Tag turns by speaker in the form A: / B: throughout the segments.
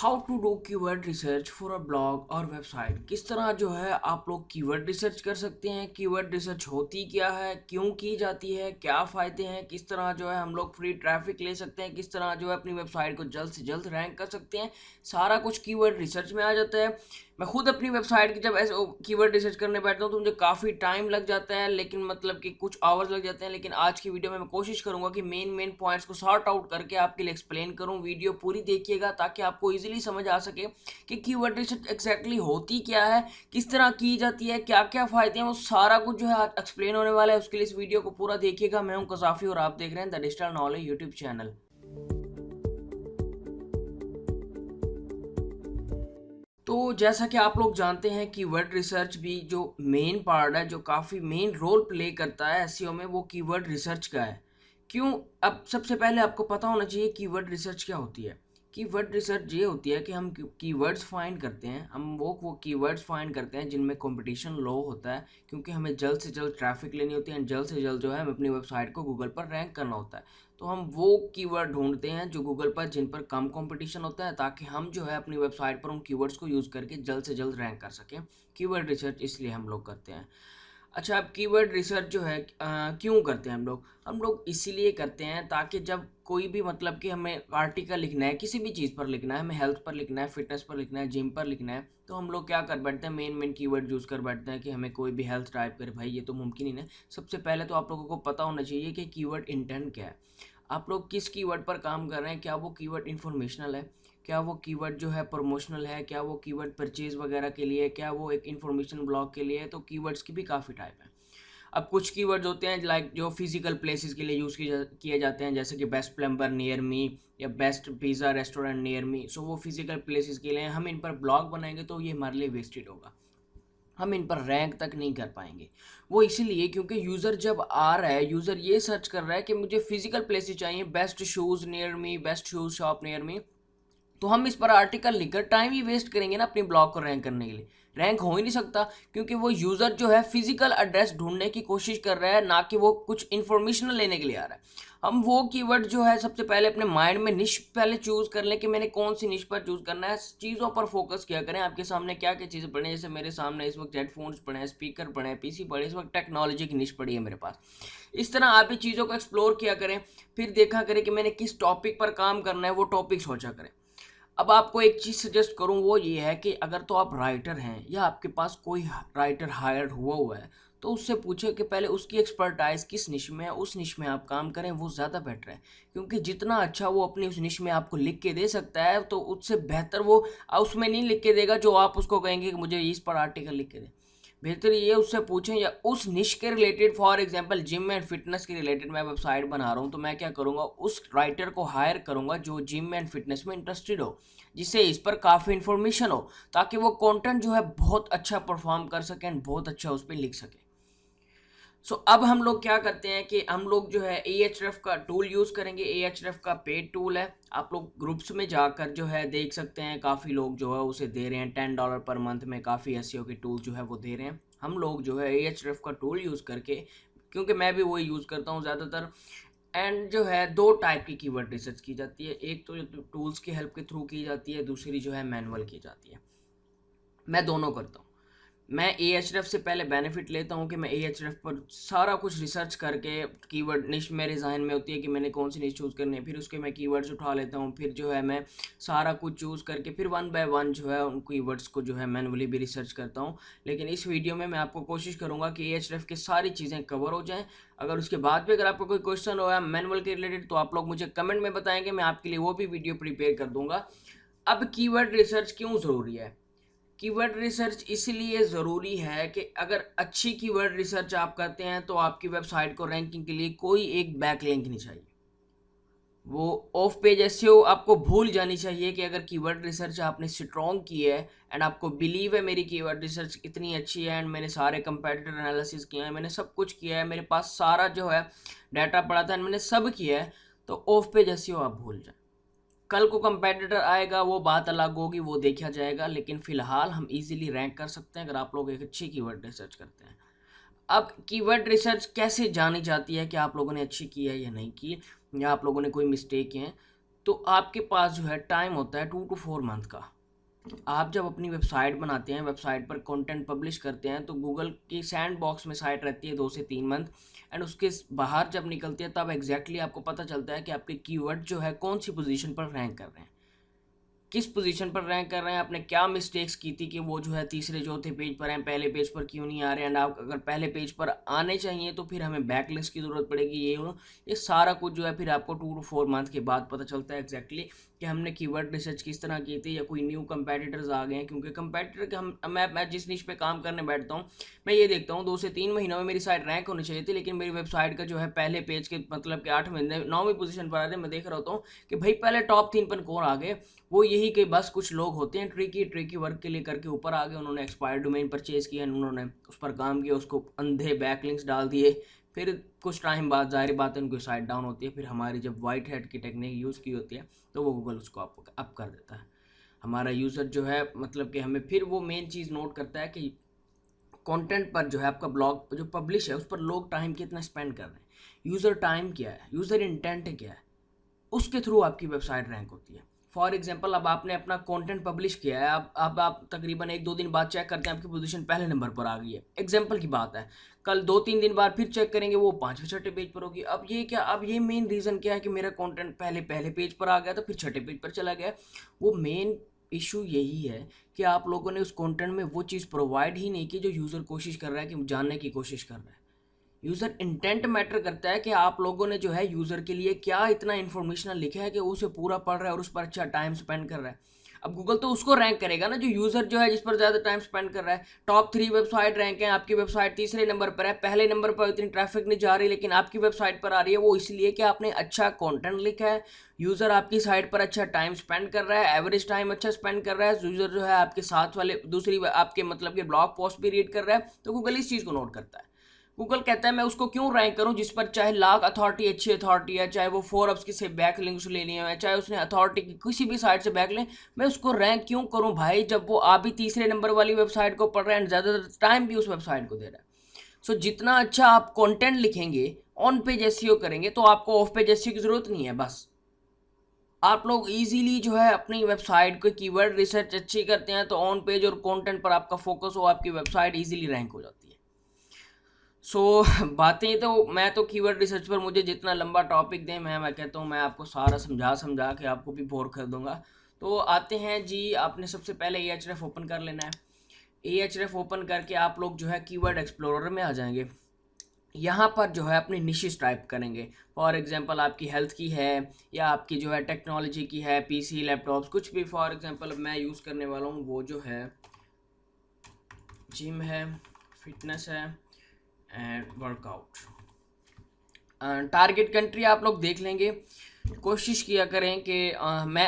A: How to do keyword research for a blog और website. किस तरह जो है आप लोग कीवर्ड रिसर्च कर सकते हैं, कीवर्ड रिसर्च होती क्या है, क्यों की जाती है, क्या फ़ायदे हैं, किस तरह जो है हम लोग फ्री ट्रैफिक ले सकते हैं, किस तरह जो है अपनी वेबसाइट को जल्द से जल्द रैंक कर सकते हैं। सारा कुछ कीवर्ड रिसर्च में आ जाता है। मैं खुद अपनी वेबसाइट की जब ऐसे कीवर्ड रिसर्च करने बैठता हूँ तो मुझे काफ़ी टाइम लग जाता है, लेकिन मतलब कि कुछ आवर्स लग जाते हैं। लेकिन आज की वीडियो में मैं कोशिश करूंगा कि मेन पॉइंट्स को सॉर्ट आउट करके आपके लिए एक्सप्लेन करूं। वीडियो पूरी देखिएगा ताकि आपको इजीली समझ आ सके कि कीवर्ड रिसर्च एग्जैक्टली होती क्या है, किस तरह की जाती है, क्या क्या फ़ायदे हैं, वो सारा कुछ जो है आज एक्सप्लेन होने वाला है। उसके लिए इस वीडियो को पूरा देखिएगा। मैं हूं कसाफी और आप देख रहे हैं the digital knowledge YouTube channel. तो जैसा कि आप लोग जानते हैं कीवर्ड रिसर्च भी जो मेन पार्ट है, जो काफ़ी मेन रोल प्ले करता है एसईओ में, वो कीवर्ड रिसर्च का है। क्यों? अब सबसे पहले आपको पता होना चाहिए कीवर्ड रिसर्च क्या होती है। कीवर्ड रिसर्च ये होती है कि हम कीवर्ड्स फाइंड करते हैं, हम वो कीवर्ड्स फाइंड करते हैं जिनमें कंपटीशन लो होता है, क्योंकि हमें जल्द से जल्द ट्रैफिक लेनी होती है, जल्द से जल्द जो है हमें अपनी वेबसाइट को गूगल पर रैंक करना होता है। तो हम वो कीवर्ड ढूंढते हैं जो गूगल पर जिन पर कम कंपटीशन होता है, ताकि हम जो है अपनी वेबसाइट पर उन कीवर्ड्स को यूज़ करके जल्द से जल्द रैंक कर सकें। कीवर्ड रिसर्च इसलिए हम लोग करते हैं। अच्छा, अब कीवर्ड रिसर्च जो है क्यों करते हैं हम लोग इसीलिए करते हैं ताकि जब कोई भी मतलब कि हमें आर्टिकल लिखना है, किसी भी चीज़ पर लिखना है, हमें हेल्थ पर लिखना है, फिटनेस पर लिखना है, जिम पर लिखना है, तो हम लोग क्या कर बैठते हैं, मेन कीवर्ड यूज़ कर बैठते हैं कि हमें कोई भी हेल्थ टाइप करे। भाई ये तो मुमकिन ही नहीं। सबसे पहले तो आप लोगों को पता होना चाहिए कि कीवर्ड इंटेंट क्या है। आप लोग किस कीवर्ड पर काम कर रहे हैं, क्या वो कीवर्ड इन्फॉर्मेशनल है, क्या वो कीवर्ड जो है प्रमोशनल है, क्या वो कीवर्ड परचेज वगैरह के लिए है, क्या वो एक इन्फॉर्मेशन ब्लॉग के लिए है। तो कीवर्ड्स की भी काफ़ी टाइप है। अब कुछ कीवर्ड्स होते हैं लाइक जो फिजिकल प्लेसेस के लिए यूज़ किए जाते हैं, जैसे कि बेस्ट प्लम्बर नियर मी या best pizza restaurant near me. So वो फिजिकल प्लेसेस के लिए हम इन पर ब्लॉग बनाएंगे तो ये हमारे लिए वेस्टेड होगा, हम इन पर रैंक तक नहीं कर पाएंगे। वो इसीलिए क्योंकि यूज़र जब आ रहा है, यूज़र ये सर्च कर रहा है कि मुझे फिजिकल प्लेसेस चाहिए, best shoes near me, best shoes shop near me, तो हम इस पर आर्टिकल लिखकर टाइम ही वेस्ट करेंगे ना अपनी ब्लॉग को रैंक करने के लिए। रैंक हो ही नहीं सकता, क्योंकि वो यूज़र जो है फिजिकल एड्रेस ढूंढने की कोशिश कर रहा है, ना कि वो कुछ इन्फॉर्मेशन लेने के लिए आ रहा है। हम वो कीवर्ड जो है सबसे पहले अपने माइंड में निश पहले चूज़ कर लें कि मैंने कौन सी निश पर चूज़ करना है। चीज़ों पर फोकस किया करें। आपके सामने क्या क्या चीज़ें पड़ी हैं, जैसे मेरे सामने इस वक्त हेडफोन्स पड़े हैं, स्पीकर पड़े हैं, पीसी पड़े, इस वक्त टेक्नोलॉजी की निश पड़ी है मेरे पास। इस तरह आप भी चीज़ों को एक्सप्लोर किया करें, फिर देखा करें कि मैंने किस टॉपिक पर काम करना है, वो टॉपिक सोचा करें। अब आपको एक चीज़ सजेस्ट करूँ, वो ये है कि अगर तो आप राइटर हैं या आपके पास कोई राइटर हायर्ड हुआ है, तो उससे पूछे कि पहले उसकी एक्सपर्टाइज किस निश में है, उस निश में आप काम करें, वो ज़्यादा बेटर है। क्योंकि जितना अच्छा वो अपनी उस निश में आपको लिख के दे सकता है, तो उससे बेहतर वो उसमें नहीं लिख के देगा जो आप उसको कहेंगे कि मुझे इस पर आर्टिकल लिख के दे। बेहतर ये उससे पूछें, या उस निश के related, for example gym and fitness के रिलेटेड मैं वेबसाइट बना रहा हूँ, तो मैं क्या करूँगा, उस राइटर को हायर करूँगा जो जिम एंड फिटनेस में इंटरेस्टेड हो, जिससे इस पर काफ़ी इन्फॉर्मेशन हो, ताकि वो कंटेंट जो है बहुत अच्छा परफॉर्म कर सकें एंड बहुत अच्छा उस पर लिख सकें। अब हम लोग क्या करते हैं कि हम लोग जो है Ahref का टूल यूज़ करेंगे। Ahref का पेड टूल है। आप लोग ग्रुप्स में जाकर जो है देख सकते हैं, काफ़ी लोग जो है उसे दे रहे हैं $10 पर मंथ में, काफ़ी एसईओ के टूल जो है वो दे रहे हैं। हम लोग जो है Ahref का टूल यूज़ करके, क्योंकि मैं भी वही यूज़ करता हूँ ज़्यादातर, एंड जो है दो टाइप की कीवर्ड रिसर्च की जाती है। एक तो टूल्स की हेल्प के थ्रू की जाती है, दूसरी जो है मैनुअल की जाती है। मैं दोनों करता हूँ। मैं Ahref से पहले बेनिफिट लेता हूँ कि मैं Ahref पर सारा कुछ रिसर्च करके, कीवर्ड निश मेरे जहन में होती है कि मैंने कौन सी निश चूज़ करनी है, फिर उसके मैं कीवर्ड्स उठा लेता हूँ, फिर जो है मैं सारा कुछ चूज़ करके फिर वन बाय वन जो है उन कीवर्ड्स को जो है मैनुअली भी रिसर्च करता हूँ। लेकिन इस वीडियो में मैं आपको कोशिश करूँगा कि Ahref की सारी चीज़ें कवर हो जाएँ। अगर उसके बाद भी अगर आपको कोई क्वेश्चन हो या मैनुअल के रिलेटेड, तो आप लोग मुझे कमेंट में बताएंगे, मैं आपके लिए वो भी वीडियो प्रिपेयर कर दूँगा। अब कीवर्ड रिसर्च क्यों ज़रूरी है? कीवर्ड रिसर्च इसलिए ज़रूरी है कि अगर अच्छी कीवर्ड रिसर्च आप करते हैं, तो आपकी वेबसाइट को रैंकिंग के लिए कोई एक बैकलिंक नहीं चाहिए। वो ऑफ पेज एसईओ आपको भूल जानी चाहिए कि अगर कीवर्ड रिसर्च आपने स्ट्रॉन्ग की है एंड आपको बिलीव है मेरी कीवर्ड रिसर्च इतनी अच्छी है, एंड मैंने सारे कंपेटिटर एनालिसिस किए हैं, मैंने सब कुछ किया है, मेरे पास सारा जो है डाटा पड़ा था एंड मैंने सब किया है, तो ऑफ पेज एसईओ आप भूल जाएं। कल को कंपेटिटर आएगा, वो बात अलग होगी, वो देखा जाएगा, लेकिन फिलहाल हम इजीली रैंक कर सकते हैं अगर आप लोग एक अच्छी कीवर्ड रिसर्च करते हैं। अब कीवर्ड रिसर्च कैसे जानी जाती है कि आप लोगों ने अच्छी की है या नहीं की, या आप लोगों ने कोई मिस्टेक किए हैं? तो आपके पास जो है टाइम होता है 2 to 4 मंथ का। आप जब अपनी वेबसाइट बनाते हैं, वेबसाइट पर कंटेंट पब्लिश करते हैं, तो गूगल की सैंड बॉक्स में साइट रहती है 2 से 3 मंथ। एंड उसके बाहर जब निकलती है तब एग्जैक्टली आपको पता चलता है कि आपके कीवर्ड जो है कौन सी पोजीशन पर रैंक कर रहे हैं, किस पोजीशन पर रैंक कर रहे हैं, आपने क्या मिस्टेक्स की थी कि वो जो है तीसरे चौथे पेज पर हैं, पहले पेज पर क्यों नहीं आ रहे हैं। एंड आप अगर पहले पेज पर आने चाहिए तो फिर हमें बैकलिस्ट की ज़रूरत पड़ेगी, ये सारा कुछ जो है फिर आपको 2 to 4 मंथ के बाद पता चलता है एग्जैक्टली कि हमने कीवर्ड रिसर्च किस तरह की थी, या कोई न्यू कंपेटिटर्स आ गए हैं। क्योंकि कंपेटिटर के मैं जिस निश पे काम करने बैठता हूँ, मैं ये देखता हूँ 2 से 3 महीनों में मेरी साइट रैंक होनी चाहिए थी, लेकिन मेरी वेबसाइट का जो है पहले पेज के मतलब कि 8 महीने 9वीं पोजीशन पर आ रहे हैं। मैं देख रहा होता हूँ कि भाई पहले टॉप 3 पर कौन आ गए, वो यही कि बस कुछ लोग होते हैं ट्रिकी वर्क के लिए करके ऊपर आ गए, उन्होंने एक्सपायर्ड डोमेन परचेज किया, उन्होंने उस पर काम किया, उसको अंधे बैकलिंक्स डाल दिए, फिर कुछ टाइम बाद जाहिर बात है उनकी साइट डाउन होती है। फिर हमारी जब वाइट हेड की टेक्निक यूज़ की होती है तो वो गूगल उसको अप कर देता है। हमारा यूज़र जो है मतलब कि हमें फिर वो मेन चीज़ नोट करता है कि कंटेंट पर जो है आपका ब्लॉग जो पब्लिश है उस पर लोग टाइम कितना स्पेंड कर रहे हैं, यूज़र टाइम क्या है, यूज़र इंटेंट क्या है, उसके थ्रू आपकी वेबसाइट रैंक होती है। फॉर एग्जांपल अब आपने अपना कंटेंट पब्लिश किया है, अब आप तकरीबन 1-2 दिन बाद चेक करते हैं आपकी पोजीशन पहले नंबर पर आ गई है, एग्जांपल की बात है। कल 2-3 दिन बाद फिर चेक करेंगे वो 5वें 6ठे पेज पर होगी। अब ये मेन रीज़न क्या है कि मेरा कंटेंट पहले पहले पेज पर आ गया तो फिर 6ठे पेज पर चला गया। वो मेन इशू यही है कि आप लोगों ने उस कंटेंट में वो चीज़ प्रोवाइड ही नहीं की जो यूज़र कोशिश कर रहा है कि जानने की कोशिश कर रहा है। यूज़र इंटेंट मैटर करता है कि आप लोगों ने जो है यूज़र के लिए क्या इतना इन्फॉर्मेशनल लिखा है कि उसे पूरा पढ़ रहा है और उस पर अच्छा टाइम स्पेंड कर रहा है। अब गूगल तो उसको रैंक करेगा ना जो यूज़र जो है जिस पर ज़्यादा टाइम स्पेंड कर रहा है। टॉप 3 वेबसाइट रैंक है, आपकी वेबसाइट तीसरे नंबर पर है, पहले नंबर पर इतनी ट्रैफिक नहीं जा रही लेकिन आपकी वेबसाइट पर आ रही है, वो इसलिए कि आपने अच्छा कंटेंट लिखा है, यूज़र आपकी साइट पर अच्छा टाइम स्पेंड कर रहा है, एवरेज टाइम अच्छा स्पेंड कर रहा है, यूज़र जो है आपके साथ वाले दूसरी आपके मतलब के ब्लॉग पोस्ट भी रीड कर रहा है, तो गूगल इस चीज़ को नोट करता है। गूगल कहता है मैं उसको क्यों रैंक करूं जिस पर चाहे लाख अथॉरिटी अच्छी अथॉरिटी है, चाहे वो फोर्ब्स की से बैक लिंक्स ले लिए हैं, चाहे उसने अथॉरिटी की किसी भी साइट से बैक लें, मैं उसको रैंक क्यों करूं भाई जब वो आप भी तीसरे नंबर वाली वेबसाइट को पढ़ रहे हैं, ज़्यादातर टाइम भी उस वेबसाइट को दे रहा है। सो जितना अच्छा आप कंटेंट लिखेंगे, ऑन पेज एसईओ करेंगे, तो आपको ऑफ पेज एसईओ की ज़रूरत नहीं है। बस आप लोग इजीली जो है अपनी वेबसाइट को कीवर्ड रिसर्च अच्छी करते हैं तो ऑन पेज और कंटेंट पर आपका फोकस हो, आपकी वेबसाइट इजीली रैंक हो जाती है। सो बातें तो मैं तो कीवर्ड रिसर्च पर मुझे जितना लंबा टॉपिक दें मैं कहता हूँ मैं आपको सारा समझा समझा के आपको भी बोर कर दूंगा। तो आते हैं जी, आपने सबसे पहले एएचरेफ ओपन कर लेना है। एएचरेफ ओपन करके आप लोग जो है कीवर्ड एक्सप्लोरर में आ जाएंगे। यहाँ पर जो है अपनी निशेस टाइप करेंगे। फॉर एग्जांपल आपकी हेल्थ की है या आपकी जो है टेक्नोलॉजी की है, पीसी लैपटॉप्स कुछ भी। फॉर एग्जांपल मैं यूज़ करने वाला हूँ वो जो है जिम है, फिटनेस है एंड वर्कआउट। टारगेट कंट्री आप लोग देख लेंगे, कोशिश किया करें कि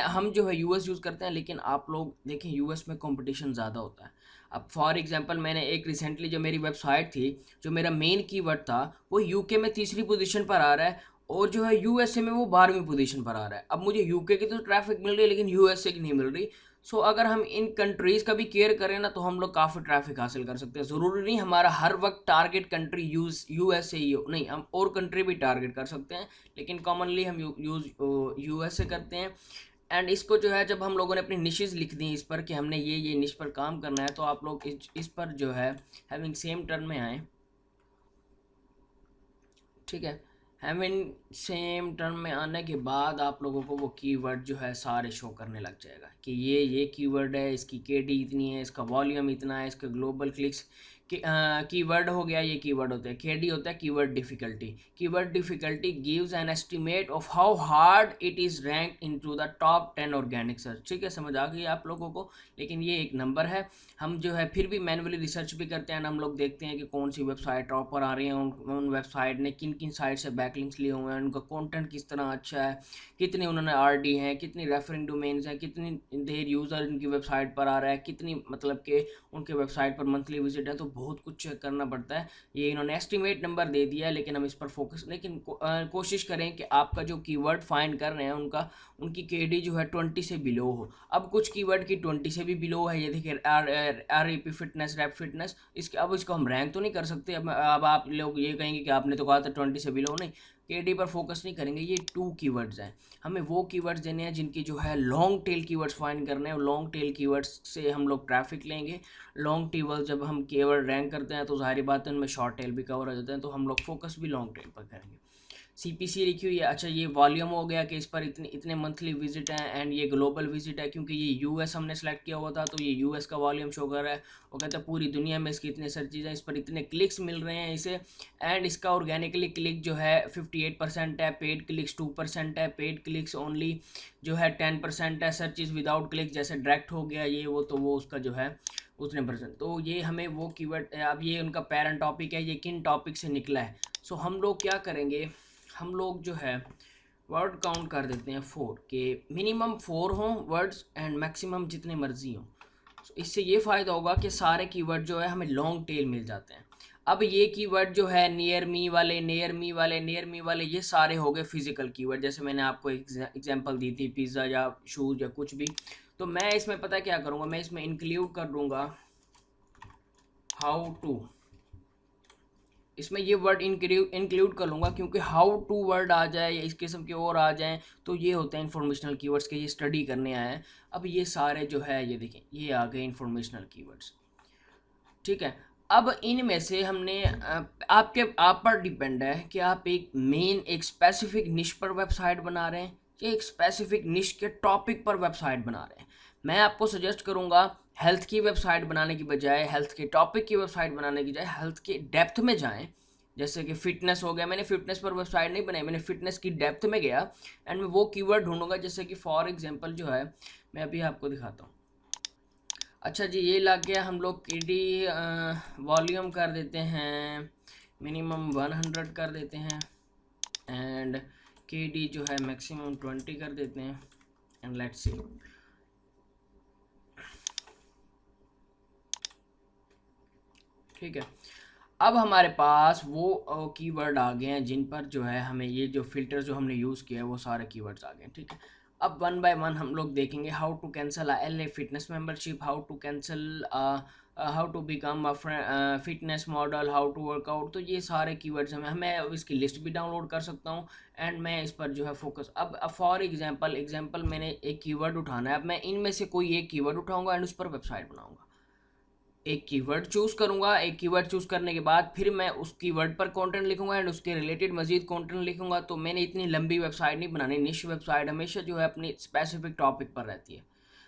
A: हम जो है यूएस यूज़ करते हैं, लेकिन आप लोग देखें यूएस में कंपटीशन ज़्यादा होता है। अब फॉर एग्जांपल मैंने एक रिसेंटली जो मेरी वेबसाइट थी, जो मेरा मेन कीवर्ड था वो यूके में तीसरी पोजीशन पर आ रहा है और जो है यूएसए में वो 12वीं पोजीशन पर आ रहा है। अब मुझे यूके की तो ट्रैफिक मिल रही है लेकिन यूएसए की नहीं मिल रही। सो अगर हम इन कंट्रीज़ का भी केयर करें ना तो हम लोग काफ़ी ट्रैफिक हासिल कर सकते हैं। ज़रूरी नहीं हमारा हर वक्त टारगेट कंट्री यूएसए ही हो, नहीं हम और कंट्री भी टारगेट कर सकते हैं, लेकिन कॉमनली हम यूएसए करते हैं। एंड इसको जो है जब हम लोगों ने अपनी निशेज़ लिख दी इस पर कि हमने ये निश पर काम करना है, तो आप लोग इस पर जो है हैविंग सेम टर्म में आए, ठीक है। हैविंग सेम टर्म में आने के बाद आप लोगों को वो कीवर्ड जो है सारे शो करने लग जाएगा कि ये कीवर्ड है, इसकी केडी इतनी है, इसका वॉल्यूम इतना है, इसका ग्लोबल क्लिक्स कीवर्ड हो गया। ये कीवर्ड होता है केडी होता है keyword difficulty. Keyword difficulty gives an estimate of how hard it is rank into the top 10 organic search. ठीक है, समझ आ गई आप लोगों को, लेकिन ये एक नंबर है। हम जो है फिर भी मैनुअली रिसर्च भी करते हैं, हम लोग देखते हैं कि कौन सी वेबसाइट टॉप पर आ रही है, उन वेबसाइट ने किन किन साइट से बैकलिंक्स लिए हुए हैं, उनका कंटेंट किस तरह अच्छा है, कितने उन्होंने आरडी हैं, कितनी रेफरिंग डोमेन्स हैं, कितनी देर यूज़र इनकी वेबसाइट पर आ रहा है, कितनी मतलब कि उनके वेबसाइट पर मंथली विजिट है। तो बहुत कुछ चेक करना पड़ता है। ये इन्होंने एस्टिमेट नंबर दे दिया है लेकिन हम इस पर फोकस, लेकिन कोशिश करें कि आपका जो कीवर्ड फाइंड कर रहे हैं उनकी केडी जो है 20 से बिलो हो। अब कुछ कीवर्ड की 20 से भी बिलो है, ये देखिए RAP फिटनेस, रैप फिटनेस, इसके अब इसको हम रैंक तो नहीं कर सकते। अब आप लोग ये कहेंगे कि आपने तो कहा था 20 से बिलो, नहीं, केडी पर फोकस नहीं करेंगे, ये 2 कीवर्ड्स हैं। हमें वो कीवर्ड्स देने हैं जिनकी जो है लॉन्ग टेल कीवर्ड्स फाइंड करने हैं, लॉन्ग टेल कीवर्ड्स से हम लोग ट्रैफिक लेंगे। लॉन्ग टेबल जब हम कीवर्ड रैंक करते हैं तो ज़ाहिर बात है उनमें शॉर्ट टेल भी कवर हो जाते हैं, तो हम लोग फोकस भी लॉन्ग टेल पर करेंगे। सीपीसी लिखी हुई है। अच्छा, ये वॉल्यूम हो गया कि इस पर इतने इतने मंथली विजिट हैं, एंड ये ग्लोबल विजिट है क्योंकि ये यूएस हमने सेलेक्ट किया हुआ था, तो ये यूएस का वॉल्यूम शो कर रहा है। वो कहता है पूरी दुनिया में इसकी इतने सर्चेज हैं, इस पर इतने क्लिक्स मिल रहे हैं इसे, एंड इसका ऑर्गेनिकली क्लिक जो है 58% है, पेड क्लिक्स 2% है, पेड क्लिक्स ओनली जो है 10% है, सर्चेज विदाउट क्लिक जैसे डायरेक्ट हो गया ये वो, तो वो उसका जो है उतने परसेंट। तो ये हमें वो कीवर्ड, अब ये उनका पेरेंट टॉपिक है, ये किन टॉपिक से निकला है। सो हम लोग क्या करेंगे, हम लोग जो है वर्ड काउंट कर देते हैं 4 के, मिनिमम 4 हों वर्ड्स एंड मैक्सिमम जितने मर्जी हों। so, इससे ये फ़ायदा होगा कि सारे कीवर्ड जो है हमें लॉन्ग टेल मिल जाते हैं। अब ये कीवर्ड जो है नियर मी वाले, नियर मी वाले, नियर मी वाले, ये सारे हो गए फिजिकल कीवर्ड, जैसे मैंने आपको एग्जांपल दी थी पिज़्ज़ा या शूज़ या कुछ भी। तो मैं इसमें पता क्या करूँगा, मैं इसमें इंक्लूड कर दूँगा हाउ टू, इसमें ये वर्ड इंक्लूड कर लूँगा क्योंकि हाउ टू वर्ड आ जाए या इस किस्म के और आ जाएं तो ये होते हैं इंफॉर्मेशनल कीवर्ड्स के, ये स्टडी करने आए हैं। अब ये सारे जो है ये देखें ये आ गए इंफॉर्मेशनल कीवर्ड्स, ठीक है। अब इनमें से हमने आप पर डिपेंड है कि आप एक मेन एक स्पेसिफिक निश पर वेबसाइट बना रहे हैं या एक स्पेसिफिक निश के टॉपिक पर वेबसाइट बना रहे हैं। मैं आपको सजेस्ट करूंगा हेल्थ की वेबसाइट बनाने की बजाय, हेल्थ के टॉपिक की वेबसाइट बनाने की बजाय हेल्थ के डेप्थ में जाएं। जैसे कि फिटनेस हो गया, मैंने फिटनेस पर वेबसाइट नहीं बनाई, मैंने फिटनेस की डेप्थ में गया एंड मैं वो कीवर्ड ढूंढूंगा। जैसे कि फॉर एग्जांपल जो है मैं अभी आपको दिखाता हूँ। अच्छा जी, ये लग गया, हम लोग केडी वॉल्यूम कर देते हैं मिनिमम 100 कर देते हैं, एंड केडी जो है मैक्सिमम 20 कर देते हैं, एंड लेट्स सी। ठीक है, अब हमारे पास वो कीवर्ड आ गए हैं जिन पर जो है हमें ये जो फिल्टर जो हमने यूज़ किया है वो सारे कीवर्ड्स आ गए हैं, ठीक है। अब वन बाय वन हम लोग देखेंगे how to cancel LA fitness membership, how to cancel, how to become a fitness model, how to workout. तो ये सारे कीवर्ड्स हैं, मैं अब इसकी लिस्ट भी डाउनलोड कर सकता हूँ एंड मैं इस पर जो है फोकस। अब फॉर एग्जांपल मैंने एक कीवर्ड उठाना है, अब मैं इनमें से कोई एक कीवर्ड उठाऊंगा एंड उस पर वेबसाइट बनाऊंगा। एक कीवर्ड चूज़ करूंगा, एक कीवर्ड चूज़ करने के बाद फिर मैं उस कीवर्ड पर कंटेंट लिखूंगा एंड उसके रिलेटेड मजीद कंटेंट लिखूंगा। तो मैंने इतनी लंबी वेबसाइट नहीं बनानी, निश वेबसाइट हमेशा जो है अपनी स्पेसिफिक टॉपिक पर रहती है।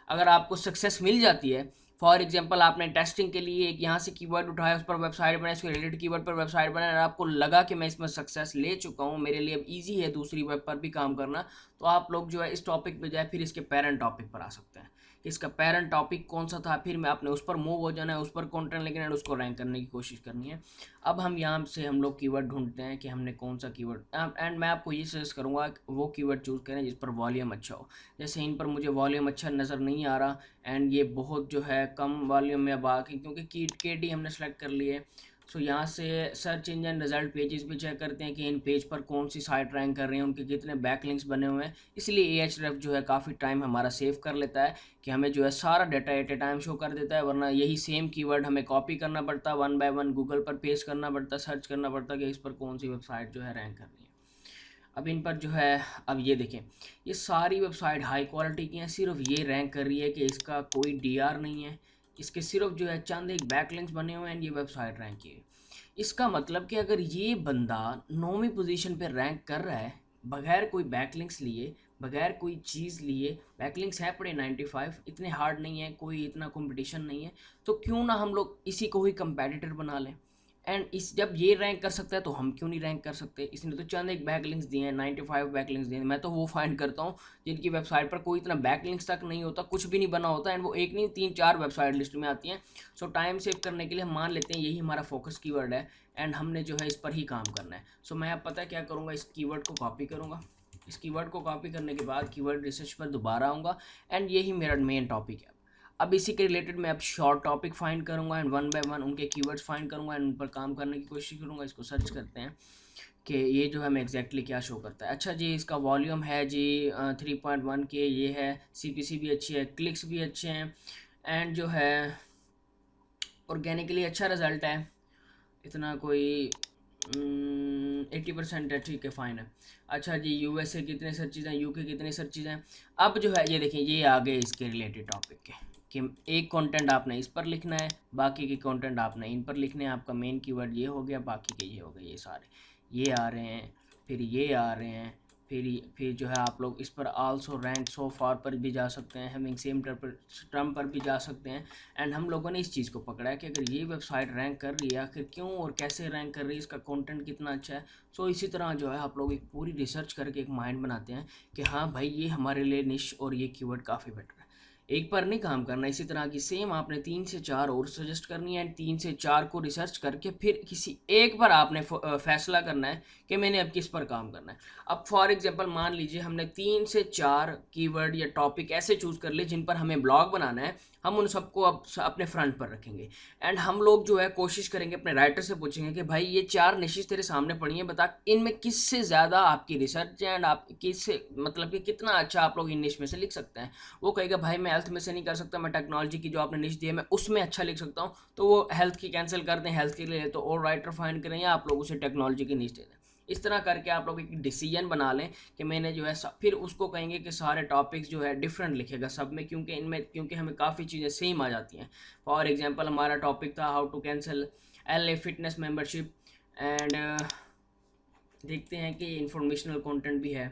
A: अगर आपको सक्सेस मिल जाती है, फॉर एग्जांपल आपने टेस्टिंग के लिए एक यहाँ से कीवर्ड उठाया, उस पर वेबसाइट बनाई, उसके रिलेटेड कीवर्ड पर वेबसाइट बनाई और आपको लगा कि मैं इसमें सक्सेस ले चुका हूँ, मेरे लिए अब ईजी है दूसरी वेब पर भी काम करना, तो आप लोग जो है इस टॉपिक पे जाए फिर इसके पेरेंट टॉपिक पर आ सकते हैं कि इसका पेरेंट टॉपिक कौन सा था, फिर मैं आपने उस पर मूव हो जाना है, उस पर कंटेंट लिखना है, उसको रैंक करने की कोशिश करनी है। अब हम यहाँ से हम लोग कीवर्ड ढूंढते हैं कि हमने कौन सा कीवर्ड, एंड मैं आपको ये सजेस्ट करूँगा वो कीवर्ड चूज़ करें जिस पर वॉल्यूम अच्छा हो। जैसे इन पर मुझे वॉल्यूम अच्छा नज़र नहीं आ रहा एंड ये बहुत जो है कम वॉल्यूम में अब आ गई क्योंकि केडी हमने सेलेक्ट कर लिए। सो यहाँ से सर्च इंजन रिजल्ट पेजेस भी चेक करते हैं कि इन पेज पर कौन सी साइट रैंक कर रही है, उनके कितने बैकलिंक्स बने हुए हैं। इसलिए Ahref जो है काफ़ी टाइम हमारा सेव कर लेता है कि हमें जो है सारा data at A time show कर देता है, वरना यही सेम कीवर्ड हमें कॉपी करना पड़ता, वन बाय वन गूगल पर पेस्ट करना पड़ता, सर्च करना पड़ता कि इस पर कौन सी वेबसाइट जो है रैंक कर रही है। अब इन पर जो है, अब ये देखें ये सारी वेबसाइट हाई क्वालिटी की हैं, सिर्फ ये रैंक कर रही है कि इसका कोई DR नहीं है, इसके सिर्फ जो है चंद एक बैकलिंक्स बने हुए हैं, ये वेबसाइट रैंक की है। इसका मतलब कि अगर ये बंदा 9वीं पोजीशन पे रैंक कर रहा है बगैर कोई बैकलिंक्स लिए, बगैर कोई चीज़ लिए, बैकलिंक्स हैं पड़े 95, इतने हार्ड नहीं है, कोई इतना कंपटीशन नहीं है, तो क्यों ना हम लोग इसी को ही कंपेटिटर बना लें। एंड इस जब ये रैंक कर सकता है तो हम क्यों नहीं रैंक कर सकते। इसने तो चंद एक बैकलिंक्स दिए हैं, 95 बैकलिंक्स दिए हैं। मैं तो वो फाइंड करता हूँ जिनकी वेबसाइट पर कोई इतना बैकलिंक्स तक नहीं होता, कुछ भी नहीं बना होता, एंड वो एक नहीं 3-4 वेबसाइट लिस्ट में आती हैं। सो टाइम सेव करने के लिए हम मान लेते हैं यही हमारा फोकस कीवर्ड है एंड हमने जो है इस पर ही काम करना है। सो मैं अब पता क्या करूँगा, इस कीवर्ड को कॉपी करूँगा, इस कीवर्ड को कॉपी करने के बाद कीवर्ड रिसर्च पर दोबारा आऊँगा एंड यही मेरा मेन टॉपिक है। अब इसी के रिलेटेड मैं अब शॉर्ट टॉपिक फाइंड करूँगा एंड वन बाय वन उनके कीवर्ड्स फाइंड करूँगा एंड उन पर काम करने की कोशिश करूँगा। इसको सर्च करते हैं कि ये जो है हमें एग्जैक्टली क्या शो करता है। अच्छा जी, इसका वॉल्यूम है जी 3.1 के, ये है CPC भी अच्छी है, क्लिक्स भी अच्छे हैं एंड जो है ऑर्गेनिकली अच्छा रिजल्ट है, इतना कोई 80% है, ठीक है, फाइन है। अच्छा जी, यूएसए कितने सर्चेज हैं, यूके कितने सर्चेज हैं। अब जो है ये देखिए, ये आ गए इसके रिलेटेड टॉपिक के कि एक कंटेंट आपने इस पर लिखना है, बाकी के कंटेंट आपने इन पर लिखने हैं। आपका मेन कीवर्ड ये हो गया, बाकी के ये हो गए, ये सारे ये आ रहे हैं, फिर ये आ रहे हैं, फिर जो है आप लोग इस पर आल्सो रैंक सो फार पर भी जा सकते हैं, हैविंग सेम टर्म पर भी जा सकते हैं। एंड हम लोगों ने इस चीज़ को पकड़ा है कि अगर ये वेबसाइट रैंक कर रही है, आखिर क्यों और कैसे रैंक कर रही है, इसका कंटेंट कितना अच्छा है। सो इसी तरह जो है आप लोग एक पूरी रिसर्च करके एक माइंड बनाते हैं कि हाँ भाई, ये हमारे लिए निश और ये कीवर्ड काफ़ी बेटर है। एक पर नहीं काम करना, इसी तरह की सेम आपने 3 से 4 और सजेस्ट करनी है। 3 से 4 को रिसर्च करके फिर किसी एक पर आपने फैसला करना है कि मैंने अब किस पर काम करना है। अब फॉर एग्जांपल मान लीजिए हमने 3 से 4 कीवर्ड या टॉपिक ऐसे चूज़ कर लिए जिन पर हमें ब्लॉग बनाना है। हम उन सबको अब अपने फ्रंट पर रखेंगे एंड हम लोग जो है कोशिश करेंगे, अपने राइटर से पूछेंगे कि भाई ये 4 निशेष तेरे सामने पड़ी हैं, बता इनमें किससे ज़्यादा आपकी रिसर्च है एंड आप किससे मतलब कि कितना अच्छा आप लोग इन निश में से लिख सकते हैं। वो कहेगा भाई मैं हेल्थ में से नहीं कर सकता, मैं टेक्नोलॉजी की जो आपने निश दी है मैं उसमें अच्छा लिख सकता हूँ, तो वो हेल्थ की कैंसिल कर दें, हेल्थ के लिए तो और राइटर फाइंड करें या आप लोग उसे टेक्नोलॉजी की निश दे दें। इस तरह करके आप लोग एक डिसीजन बना लें कि मैंने जो है फिर उसको कहेंगे कि सारे टॉपिक्स जो है डिफरेंट लिखेगा सब में, क्योंकि हमें काफ़ी चीज़ें सेम आ जाती हैं। फॉर एग्जांपल हमारा टॉपिक था how to cancel LA fitness membership and देखते हैं कि इंफॉर्मेशनल कंटेंट भी है,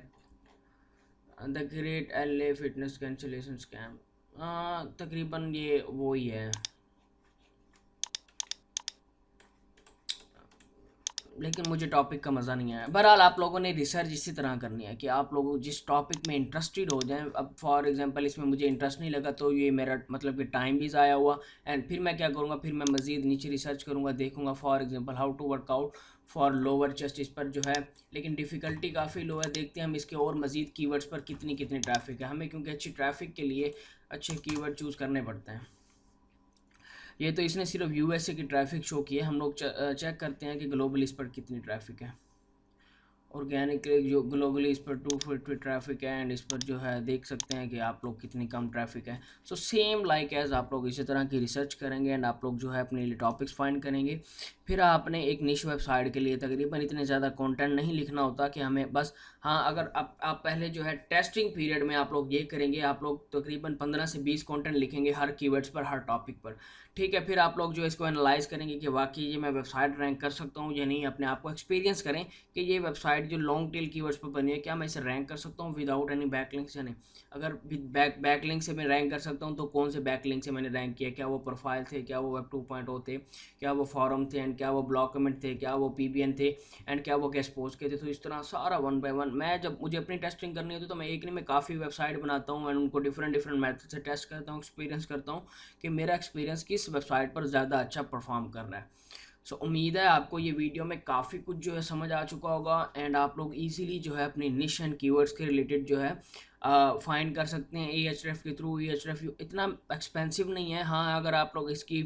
A: the great LA fitness cancellation scam. तकरीबन ये वो ही है, लेकिन मुझे टॉपिक का मज़ा नहीं आया। बहरहाल आप लोगों ने रिसर्च इसी तरह करनी है कि आप लोग जिस टॉपिक में इंटरेस्टेड हो जाएं। अब फॉर एग्जांपल इसमें मुझे इंटरेस्ट नहीं लगा तो ये मेरा मतलब कि टाइम भी ज़ाया हुआ। एंड फिर मैं क्या करूँगा, फिर मैं मज़ीद नीचे रिसर्च करूँगा, देखूँगा for example how to workout for lower chest, इस पर जो है लेकिन डिफ़िकल्टी काफ़ी लो है। देखते हैं हम इसके और मज़ीद कीवर्ड्स पर कितनी कितनी ट्रैफिक है हमें, क्योंकि अच्छी ट्रैफिक के लिए अच्छे कीवर्ड चूज़ करने पड़ते हैं। ये तो इसने सिर्फ यूएसए की ट्रैफिक शो की है, हम लोग चेक करते हैं कि ग्लोबल इस पर कितनी ट्रैफिक है। ऑर्गेनिक जो ग्लोबली इस पर 250 ट्रैफिक है एंड इस पर जो है देख सकते हैं कि आप लोग कितनी कम ट्रैफिक है। सो सेम लाइक एज आप लोग इसी तरह की रिसर्च करेंगे एंड आप लोग जो है अपने लिए टॉपिक्स फाइंड करेंगे। फिर आपने एक निश वेबसाइट के लिए तकरीबन इतने ज़्यादा कंटेंट नहीं लिखना होता कि हमें बस, हाँ अगर आप पहले जो है टेस्टिंग पीरियड में आप लोग ये करेंगे, आप लोग तकरीबन 15 से 20 कंटेंट लिखेंगे हर कीवर्ड्स पर, हर टॉपिक पर, ठीक है। फिर आप लोग जो इसको एनालाइज करेंगे कि वाकई ये मैं वेबसाइट रैंक कर सकता हूँ या नहीं, अपने आप को एक्सपीरियंस करें कि ये वेबसाइट जो लॉन्ग टेल कीवर्ड्स पर बनी है क्या मैं इसे रैंक कर सकता हूँ विदाउट एनी बैकलिंक्स या नहीं। अगर बैकलिंक से मैं रैंक कर सकता हूँ तो कौन से बैकलिंक से मैंने रैंक किया, क्या वो प्रोफाइल थे, क्या वो वेब 2.0 थे, क्या वो फॉरम थे एंड क्या वो ब्लॉग कमेंट थे, क्या वो PBN थे एंड क्या वो गेस्ट पोस्ट के थे। तो इस तरह सारा 1 बाय 1 मैं जब मुझे अपनी टेस्टिंग करनी होती है तो मैं एक नहीं मैं काफ़ी वेबसाइट बनाता हूँ एंड उनको डिफरेंट डिफरेंट मेथड से टेस्ट करता हूँ, एक्सपीरियंस करता हूँ कि मेरा एक्सपीरियंस किस वेबसाइट पर ज़्यादा अच्छा परफॉर्म कर रहा है। सो उम्मीद है आपको ये वीडियो में काफ़ी कुछ जो है समझ आ चुका होगा एंड आप लोग इजीली जो है अपनी निश एंड कीवर्ड्स के रिलेटेड जो है फाइंड कर सकते हैं Ahref के थ्रू। Ahref इतना एक्सपेंसिव नहीं है, हाँ अगर आप लोग इसकी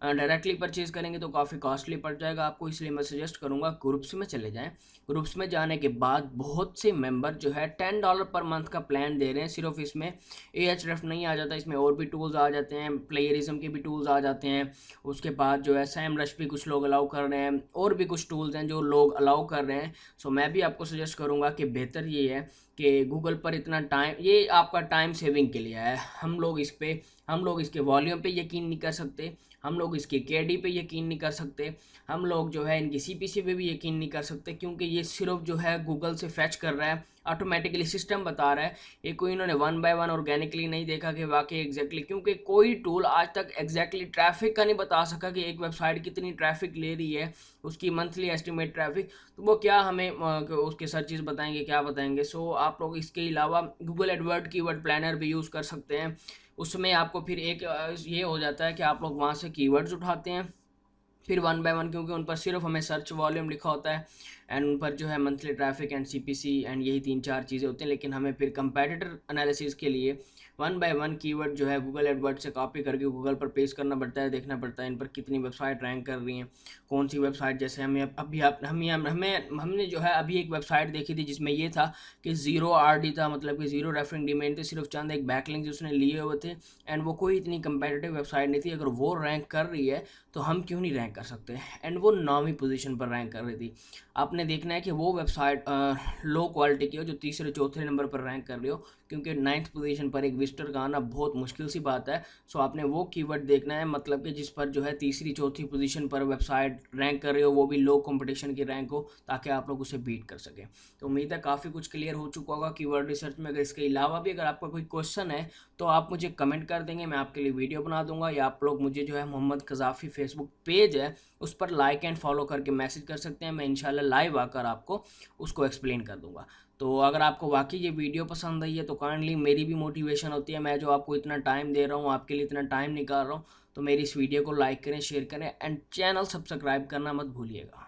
A: डायरेक्टली परचेज़ करेंगे तो काफ़ी कॉस्टली पड़ जाएगा आपको, इसलिए मैं सजेस्ट करूँगा ग्रुप्स में चले जाएँ। ग्रुप्स में जाने के बाद बहुत से मेंबर जो है $10 पर मंथ का प्लान दे रहे हैं, सिर्फ इसमें Ahref नहीं आ जाता, इसमें और भी टूल्स आ जाते हैं, प्लेयरिज्म के भी टूल्स आ जाते हैं। उसके बाद जो है SEMrush भी कुछ लोग अलाउ कर रहे हैं, और भी कुछ टूल्स हैं जो लोग अलाउ कर रहे हैं। सो मैं भी आपको सजेस्ट करूँगा कि बेहतर ये है कि गूगल पर इतना टाइम, ये आपका टाइम सेविंग के लिए है। हम लोग इसके वॉल्यूम पे यकीन नहीं कर सकते, हम लोग इसके KD पे यकीन नहीं कर सकते, हम लोग जो है इनकी CPC पे भी यकीन नहीं कर सकते, क्योंकि ये सिर्फ जो है गूगल से फैच कर रहा है, ऑटोमेटिकली सिस्टम बता रहा है। ये कोई इन्होंने 1 बाय 1 ऑर्गेनिकली नहीं देखा कि वाकई एग्जैक्टली, क्योंकि कोई टूल आज तक एग्जैक्टली ट्रैफिक का नहीं बता सका कि एक वेबसाइट कितनी ट्रैफिक ले रही है, उसकी मंथली एस्टिमेट ट्रैफिक, तो वो क्या हमें उसके सर्चेस बताएंगे, क्या बताएंगे। सो आप लोग इसके अलावा गूगल एडवर्ड कीवर्ड प्लानर भी यूज़ कर सकते हैं। उसमें आपको फिर एक ये हो जाता है कि आप लोग वहाँ से कीवर्ड्स उठाते हैं, फिर 1 बाय 1, क्योंकि उन पर सिर्फ हमें सर्च वॉल्यूम लिखा होता है एंड उन पर जो है monthly traffic and CPC and यही 3-4 चीज़ें होती हैं। लेकिन हमें फिर कंपैटिटर एनालिसिस के लिए वन बाय वन कीवर्ड जो है गूगल एडवर्ड से कॉपी करके गूगल पर पेस्ट करना पड़ता है, देखना पड़ता है इन पर कितनी वेबसाइट रैंक कर रही हैं, कौन सी वेबसाइट। जैसे हमने जो है अभी एक वेबसाइट देखी थी जिसमें ये था कि ज़ीरो आरडी था, मतलब कि ज़ीरो रेफरिंग डोमेन थे, सिर्फ चंद एक बैकलिंक उसने लिए हुए थे एंड वो कोई इतनी कंपेटिटिव वेबसाइट नहीं थी। अगर वो रैंक कर रही है तो हम क्यों नहीं रैंक कर सकते। एंड वो 9वीं पोजीशन पर रैंक कर रही थी। आपने देखना है कि वो वेबसाइट लो क्वालिटी की हो जो तीसरे चौथे नंबर पर रैंक कर रही हो, क्योंकि 9th पोजीशन पर एक विजिटर का आना बहुत मुश्किल सी बात है। सो आपने वो कीवर्ड देखना है, मतलब कि जिस पर जो है तीसरी चौथी पोजीशन पर वेबसाइट रैंक कर रही हो, वो भी लो कंपटीशन की रैंक हो, ताकि आप लोग उसे बीट कर सकें। तो उम्मीद है काफ़ी कुछ क्लियर हो चुका होगा कीवर्ड रिसर्च में। अगर इसके अलावा भी अगर आपका कोई क्वेश्चन है तो आप मुझे कमेंट कर देंगे, मैं आपके लिए वीडियो बना दूंगा, या आप लोग मुझे जो है मोहम्मद कज़ाफ़ी फेसबुक पेज है उस पर लाइक एंड फॉलो करके मैसेज कर सकते हैं। मैं इंशाल्लाह लाइव आकर आपको उसको एक्सप्लेन कर दूंगा। तो अगर आपको वाकई ये वीडियो पसंद आई है तो काइंडली, मेरी भी मोटिवेशन होती है, मैं जो आपको इतना टाइम दे रहा हूँ, आपके लिए इतना टाइम निकाल रहा हूँ, तो मेरी इस वीडियो को लाइक करें, शेयर करें एंड चैनल सब्सक्राइब करना मत भूलिएगा।